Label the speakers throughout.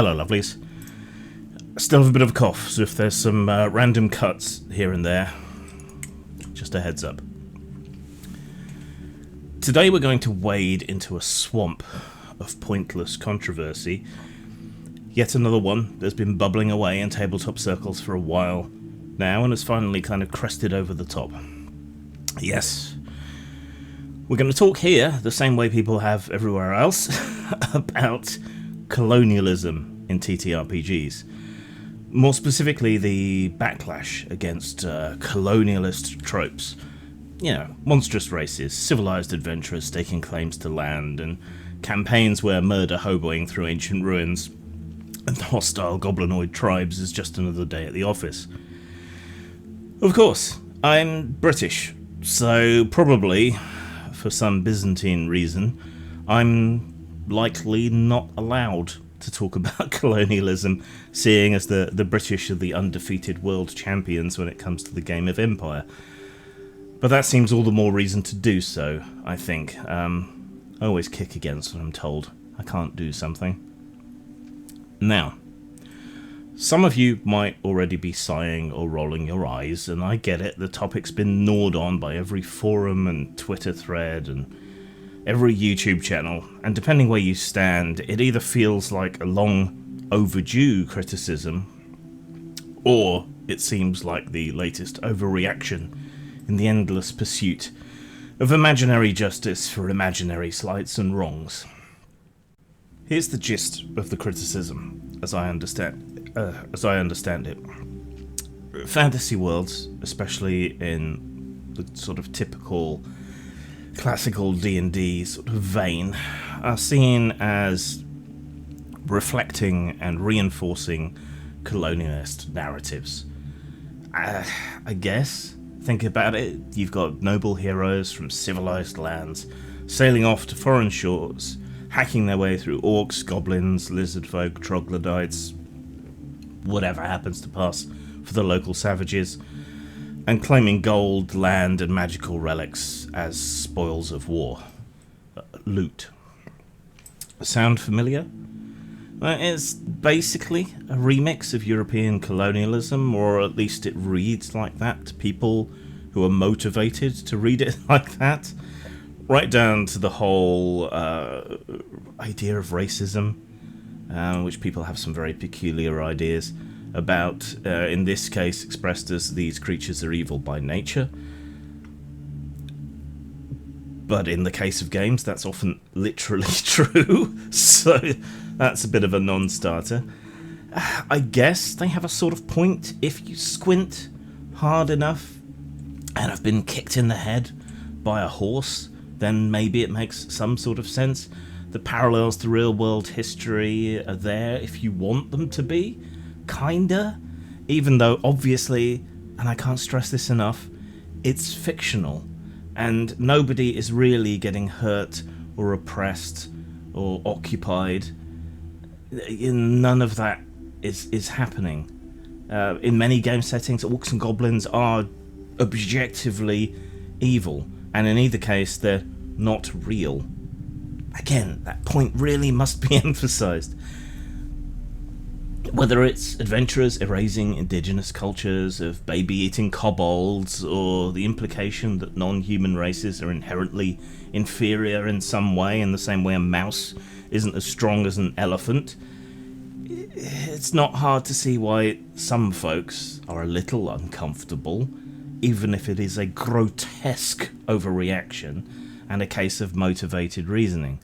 Speaker 1: Hello, lovelies. Still have a bit of a cough, so if there's some random cuts here and there, just a heads up. Today we're going to wade into a swamp of pointless controversy. Yet another one that's been bubbling away in tabletop circles for a while now and has finally kind of crested over the top. Yes, we're going to talk here, the same way people have everywhere else, about colonialism in TTRPGs. More specifically, the backlash against colonialist tropes. You know, monstrous races, civilized adventurers staking claims to land, and campaigns where murder hoboing through ancient ruins and hostile goblinoid tribes is just another day at the office. Of course, I'm British, so probably, for some Byzantine reason, I'm likely not allowed to talk about colonialism, seeing as the British are the undefeated world champions when it comes to the game of empire. But that seems all the more reason to do so, I think. I always kick against when I'm told I can't do something. Now, some of you might already be sighing or rolling your eyes, and I get it, the topic's been gnawed on by every forum and Twitter thread and every YouTube channel, and depending where you stand, it either feels like a long overdue criticism, or it seems like the latest overreaction in the endless pursuit of imaginary justice for imaginary slights and wrongs. Here's the gist of the criticism, as I understand it. Fantasy worlds, especially in the sort of typical classical D&D sort of vein, are seen as reflecting and reinforcing colonialist narratives. I guess, think about it, you've got noble heroes from civilized lands sailing off to foreign shores, hacking their way through orcs, goblins, lizard folk, troglodytes, whatever happens to pass for the local savages, and claiming gold, land, and magical relics as spoils of war. Loot. Sound familiar? It's basically a remix of European colonialism, or at least it reads like that to people who are motivated to read it like that. Right down to the whole idea of racism, which people have some very peculiar ideas about, in this case expressed as these creatures are evil by nature. But in the case of games, that's often literally true, so that's a bit of a non-starter. I guess they have a sort of point if you squint hard enough and have been kicked in the head by a horse, then maybe it makes some sort of sense. The parallels to real-world history are there if you want them to be, kinda, even though obviously, and I can't stress this enough, it's fictional, and nobody is really getting hurt or oppressed or occupied. None of that is happening. In many game settings, orcs and goblins are objectively evil, and in either case, they're not real. Again, that point really must be emphasized. Whether it's adventurers erasing indigenous cultures of baby-eating kobolds, or the implication that non-human races are inherently inferior in some way, in the same way a mouse isn't as strong as an elephant, it's not hard to see why some folks are a little uncomfortable, even if it is a grotesque overreaction and a case of motivated reasoning.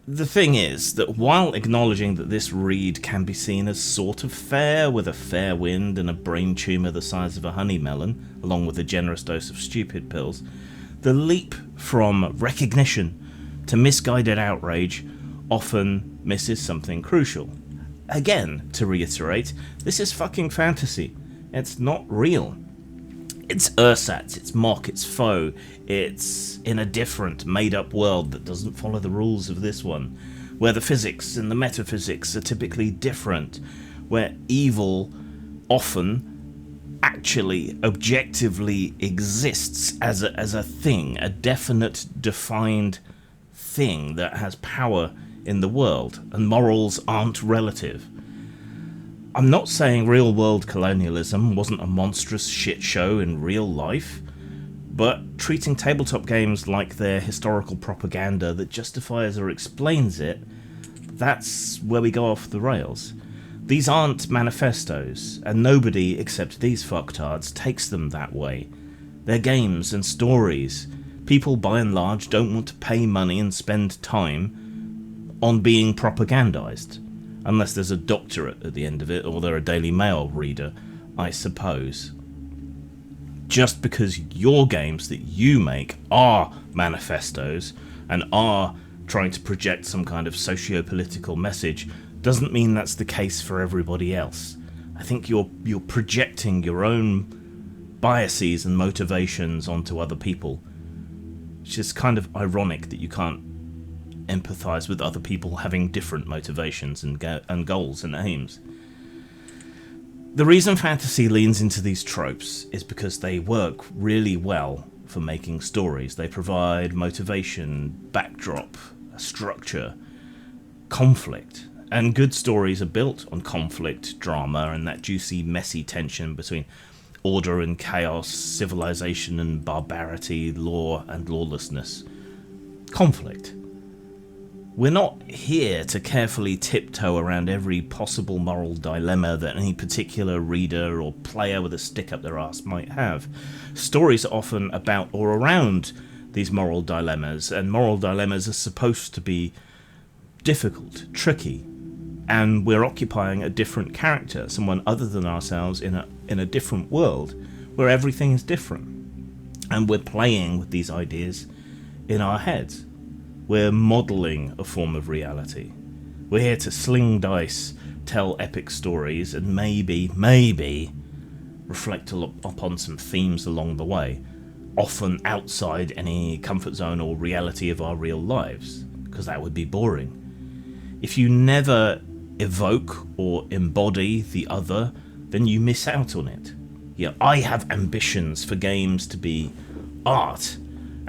Speaker 1: The thing is that while acknowledging that this read can be seen as sort of fair, with a fair wind and a brain tumour the size of a honey melon, along with a generous dose of stupid pills, the leap from recognition to misguided outrage often misses something crucial. Again, to reiterate, this is fucking fantasy. It's not real. It's ersatz, it's mock, it's faux, it's in a different, made-up world that doesn't follow the rules of this one, where the physics and the metaphysics are typically different, where evil often actually objectively exists as a thing, a definite, defined thing that has power in the world, and morals aren't relative. I'm not saying real-world colonialism wasn't a monstrous shit show in real life, but treating tabletop games like they're historical propaganda that justifies or explains it, that's where we go off the rails. These aren't manifestos, and nobody except these fucktards takes them that way. They're games and stories. People, by and large, don't want to pay money and spend time on being propagandized, unless there's a doctorate at the end of it, or they're a Daily Mail reader, I suppose. Just because your games that you make are manifestos and are trying to project some kind of socio-political message doesn't mean that's the case for everybody else. I think you're projecting your own biases and motivations onto other people, which is kind of ironic that you can't empathise with other people having different motivations and goals and aims. The reason fantasy leans into these tropes is because they work really well for making stories. They provide motivation, backdrop, structure, conflict. And good stories are built on conflict, drama, and that juicy, messy tension between order and chaos, civilization and barbarity, law and lawlessness. Conflict. We're not here to carefully tiptoe around every possible moral dilemma that any particular reader or player with a stick up their arse might have. Stories are often about or around these moral dilemmas, and moral dilemmas are supposed to be difficult, tricky, and we're occupying a different character, someone other than ourselves in a different world where everything is different. And we're playing with these ideas in our heads. We're modelling a form of reality. We're here to sling dice, tell epic stories, and maybe reflect upon some themes along the way, often outside any comfort zone or reality of our real lives, because that would be boring. If you never evoke or embody the other, then you miss out on it. Yeah, I have ambitions for games to be art,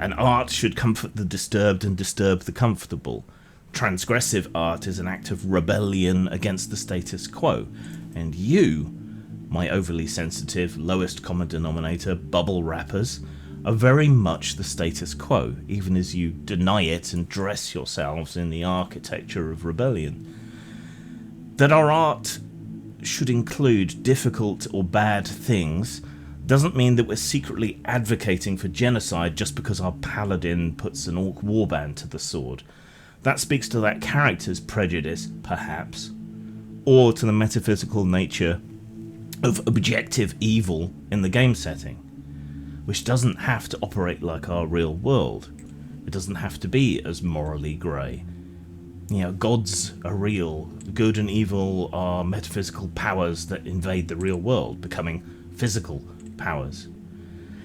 Speaker 1: and art should comfort the disturbed and disturb the comfortable. Transgressive art is an act of rebellion against the status quo, and you, my overly sensitive, lowest common denominator bubble wrappers, are very much the status quo, even as you deny it and dress yourselves in the architecture of rebellion. That our art should include difficult or bad things doesn't mean that we're secretly advocating for genocide just because our paladin puts an orc warband to the sword. That speaks to that character's prejudice, perhaps, or to the metaphysical nature of objective evil in the game setting, which doesn't have to operate like our real world. It doesn't have to be as morally grey. You know, gods are real. Good and evil are metaphysical powers that invade the real world, becoming physical powers.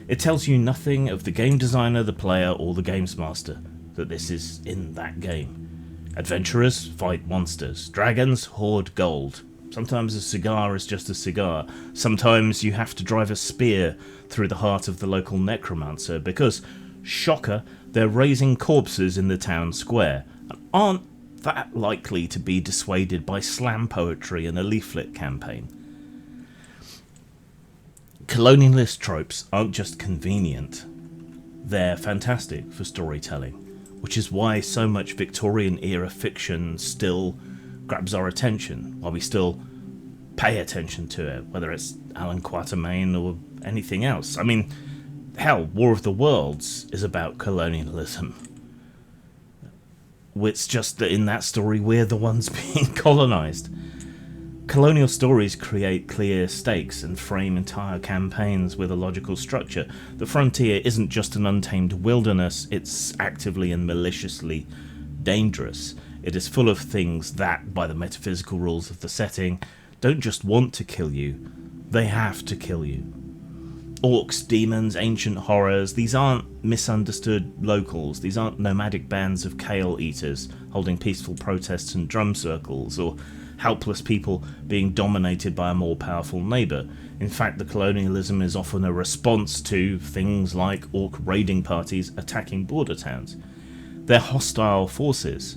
Speaker 1: It tells you nothing of the game designer, the player, or the games master that this is in that game. Adventurers fight monsters. Dragons hoard gold. Sometimes a cigar is just a cigar. Sometimes you have to drive a spear through the heart of the local necromancer because, shocker, they're raising corpses in the town square and aren't that likely to be dissuaded by slam poetry and a leaflet campaign. Colonialist tropes aren't just convenient, they're fantastic for storytelling, which is why so much Victorian-era fiction still grabs our attention, why we still pay attention to it, whether it's Alan Quatermain or anything else. I mean, hell, War of the Worlds is about colonialism. It's just that in that story we're the ones being colonised. Colonial stories create clear stakes and frame entire campaigns with a logical structure. The frontier isn't just an untamed wilderness, it's actively and maliciously dangerous. It is full of things that, by the metaphysical rules of the setting, don't just want to kill you, they have to kill you. Orcs, demons, ancient horrors, these aren't misunderstood locals, these aren't nomadic bands of kale eaters holding peaceful protests and drum circles, or helpless people being dominated by a more powerful neighbour. In fact, the colonialism is often a response to things like orc raiding parties attacking border towns. They're hostile forces,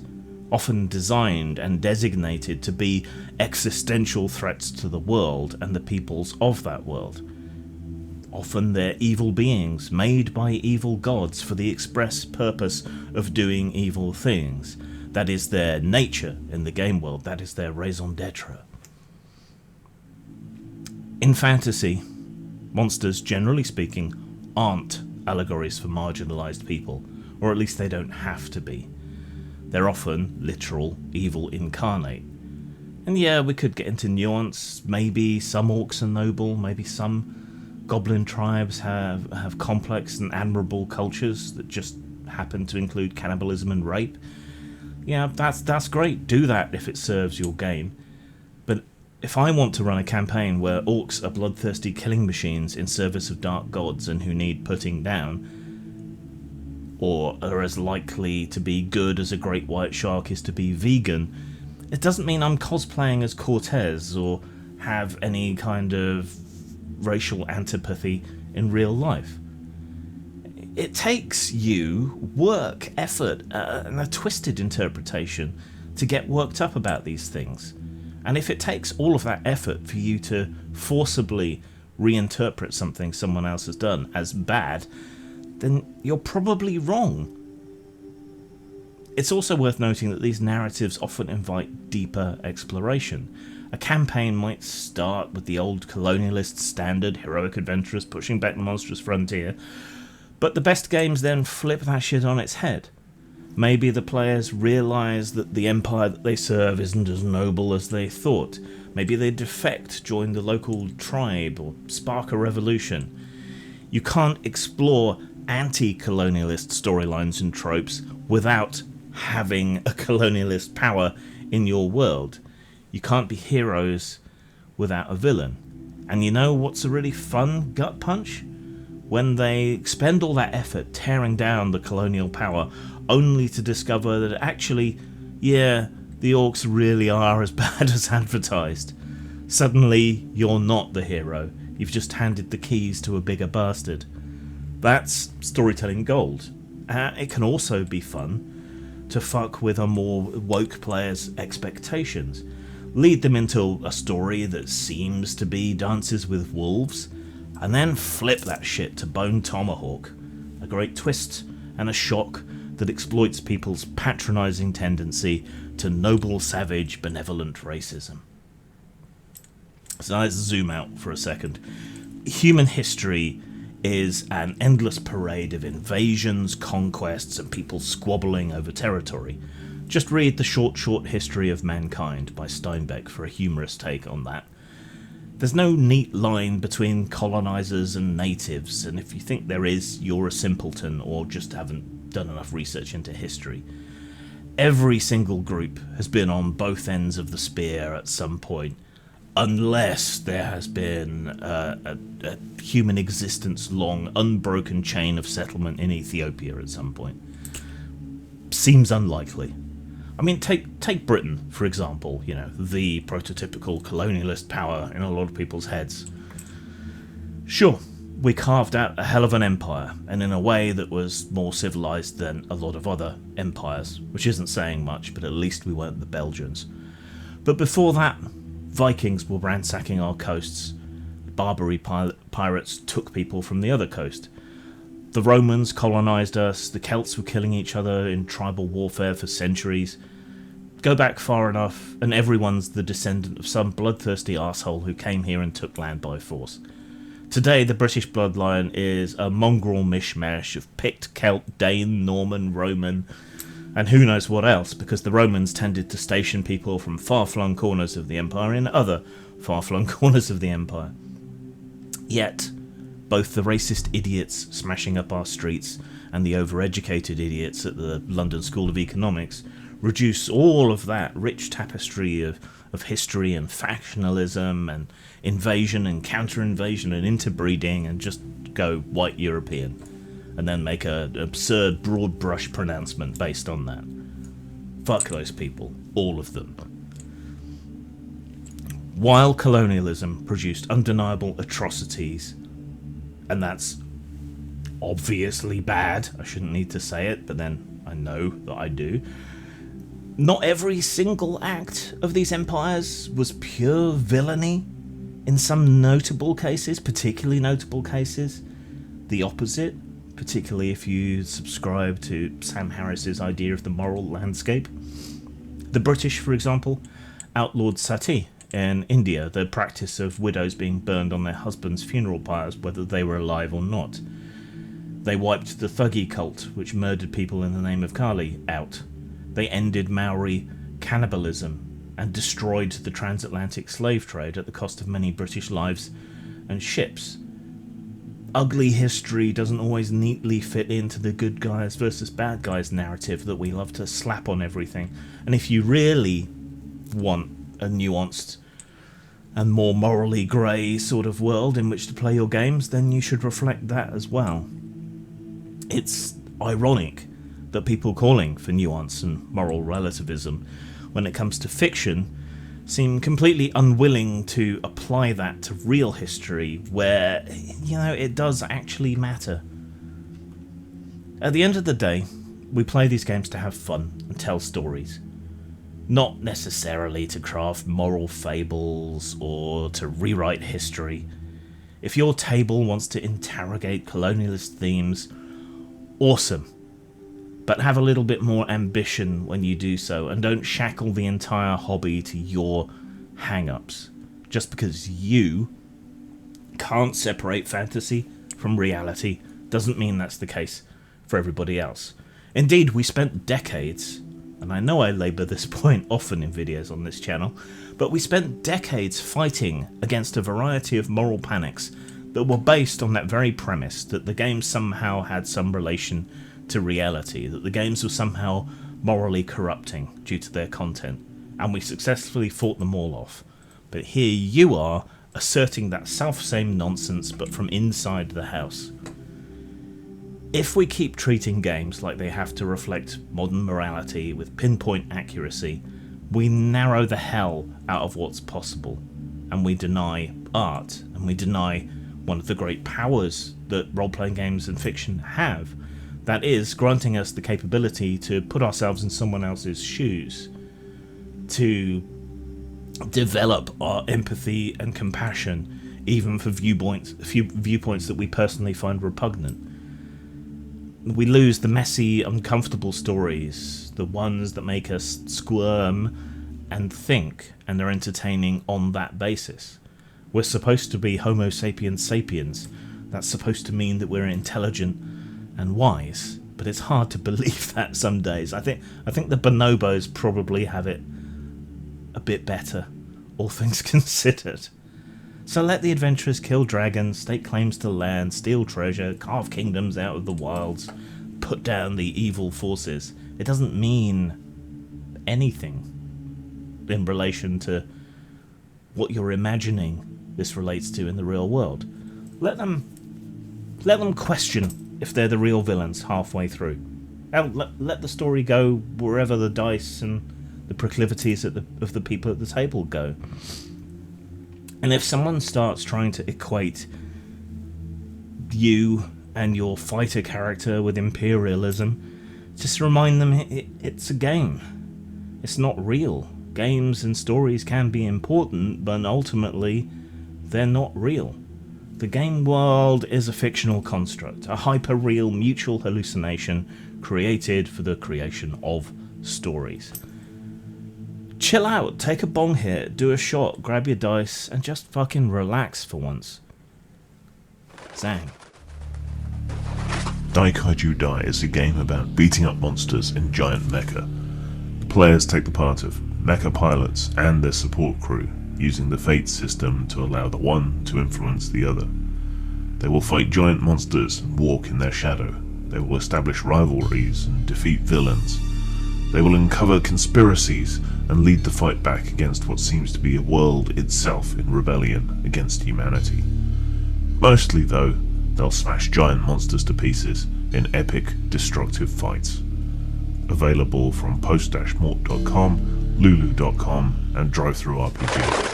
Speaker 1: often designed and designated to be existential threats to the world and the peoples of that world. Often they're evil beings made by evil gods for the express purpose of doing evil things. That is their nature in the game world. That is their raison d'etre. In fantasy, monsters, generally speaking, aren't allegories for marginalised people, or at least they don't have to be. They're often literal evil incarnate. And yeah, we could get into nuance. Maybe some orcs are noble, maybe some goblin tribes have complex and admirable cultures that just happen to include cannibalism and rape. Yeah, that's great. Do that if it serves your game. But if I want to run a campaign where orcs are bloodthirsty killing machines in service of dark gods and who need putting down, or are as likely to be good as a great white shark is to be vegan, it doesn't mean I'm cosplaying as Cortez or have any kind of racial antipathy in real life. It takes you work, effort, and a twisted interpretation to get worked up about these things. And if it takes all of that effort for you to forcibly reinterpret something someone else has done as bad, then you're probably wrong. It's also worth noting that these narratives often invite deeper exploration. A campaign might start with the old colonialist standard, heroic adventurers pushing back the monstrous frontier, but the best games then flip that shit on its head. Maybe the players realise that the empire that they serve isn't as noble as they thought. Maybe they defect, join the local tribe, or spark a revolution. You can't explore anti-colonialist storylines and tropes without having a colonialist power in your world. You can't be heroes without a villain. And you know what's a really fun gut punch? When they expend all that effort tearing down the colonial power, only to discover that actually, yeah, the orcs really are as bad as advertised. Suddenly, you're not the hero. You've just handed the keys to a bigger bastard. That's storytelling gold. It can also be fun to fuck with a more woke player's expectations. Lead them into a story that seems to be Dances with Wolves, and then flip that shit to Bone Tomahawk. A great twist and a shock that exploits people's patronising tendency to noble, savage, benevolent racism. So let's zoom out for a second. Human history is an endless parade of invasions, conquests, and people squabbling over territory. Just read The Short History of Mankind by Steinbeck for a humorous take on that. There's no neat line between colonisers and natives, and if you think there is, you're a simpleton or just haven't done enough research into history. Every single group has been on both ends of the spear at some point, unless there has been a human existence-long, unbroken chain of settlement in Ethiopia at some point. Seems unlikely. I mean, take Britain, for example, you know, the prototypical colonialist power in a lot of people's heads. Sure, we carved out a hell of an empire, and in a way that was more civilised than a lot of other empires, which isn't saying much, but at least we weren't the Belgians. But before that, Vikings were ransacking our coasts. Barbary pirates took people from the other coast. The Romans colonised us, the Celts were killing each other in tribal warfare for centuries. Go back far enough, and everyone's the descendant of some bloodthirsty arsehole who came here and took land by force. Today, the British bloodline is a mongrel mishmash of Pict, Celt, Dane, Norman, Roman, and who knows what else, because the Romans tended to station people from far-flung corners of the empire in other far-flung corners of the empire. Yet, both the racist idiots smashing up our streets and the overeducated idiots at the London School of Economics reduce all of that rich tapestry of history and factionalism and invasion and counter-invasion and interbreeding and just go white European, and then make an absurd broad brush pronouncement based on that. Fuck those people, all of them. While colonialism produced undeniable atrocities, and that's obviously bad, I shouldn't need to say it, but then I know that I do, Not every single act of these empires was pure villainy. In some notable cases, particularly notable cases, the opposite, particularly if you subscribe to Sam Harris's idea of the moral landscape. The British, for example, outlawed sati in India, the practice of widows being burned on their husbands' funeral pyres, whether they were alive or not. They wiped the Thuggee cult, which murdered people in the name of Kali, out. They ended Maori cannibalism and destroyed the transatlantic slave trade at the cost of many British lives and ships. Ugly history doesn't always neatly fit into the good guys versus bad guys narrative that we love to slap on everything. And if you really want a nuanced and more morally grey sort of world in which to play your games, then you should reflect that as well. It's ironic that people calling for nuance and moral relativism when it comes to fiction seem completely unwilling to apply that to real history where, it does actually matter. At the end of the day, we play these games to have fun and tell stories, not necessarily to craft moral fables or to rewrite history. If your table wants to interrogate colonialist themes, awesome. But have a little bit more ambition when you do so, and don't shackle the entire hobby to your hang-ups. Just because you can't separate fantasy from reality doesn't mean that's the case for everybody else. Indeed, we spent decades, and I know I labour this point often in videos on this channel, but we spent decades fighting against a variety of moral panics that were based on that very premise that the game somehow had some relation to reality, that the games were somehow morally corrupting due to their content, and we successfully fought them all off. But here you are, asserting that self-same nonsense, but from inside the house. If we keep treating games like they have to reflect modern morality with pinpoint accuracy, we narrow the hell out of what's possible, and we deny art, and we deny one of the great powers that role-playing games and fiction have, that is, granting us the capability to put ourselves in someone else's shoes, to develop our empathy and compassion, even for viewpoints that we personally find repugnant. We lose the messy, uncomfortable stories, the ones that make us squirm and think, and are entertaining on that basis. We're supposed to be Homo sapiens sapiens. That's supposed to mean that we're intelligent and wise, but it's hard to believe that some days. I think the bonobos probably have it a bit better, all things considered. So let the adventurers kill dragons, stake claims to land, steal treasure, carve kingdoms out of the wilds, put down the evil forces. It doesn't mean anything in relation to what you're imagining this relates to in the real world. Let them question if they're the real villains halfway through. Let the story go wherever the dice and the proclivities of the people at the table go. And if someone starts trying to equate you and your fighter character with imperialism, just remind them it's a game. It's not real. Games and stories can be important, but ultimately they're not real. The game world is a fictional construct, a hyper-real mutual hallucination created for the creation of stories. Chill out, take a bong hit, do a shot, grab your dice, and just fucking relax for once. Zang.
Speaker 2: Daikaiju Dai is a game about beating up monsters in giant mecha. The players take the part of mecha pilots and their support crew, using the fate system to allow the one to influence the other. They will fight giant monsters and walk in their shadow. They will establish rivalries and defeat villains. They will uncover conspiracies and lead the fight back against what seems to be a world itself in rebellion against humanity. Mostly, though, they'll smash giant monsters to pieces in epic, destructive fights. Available from post-mort.com, lulu.com, and drive-thru RPG.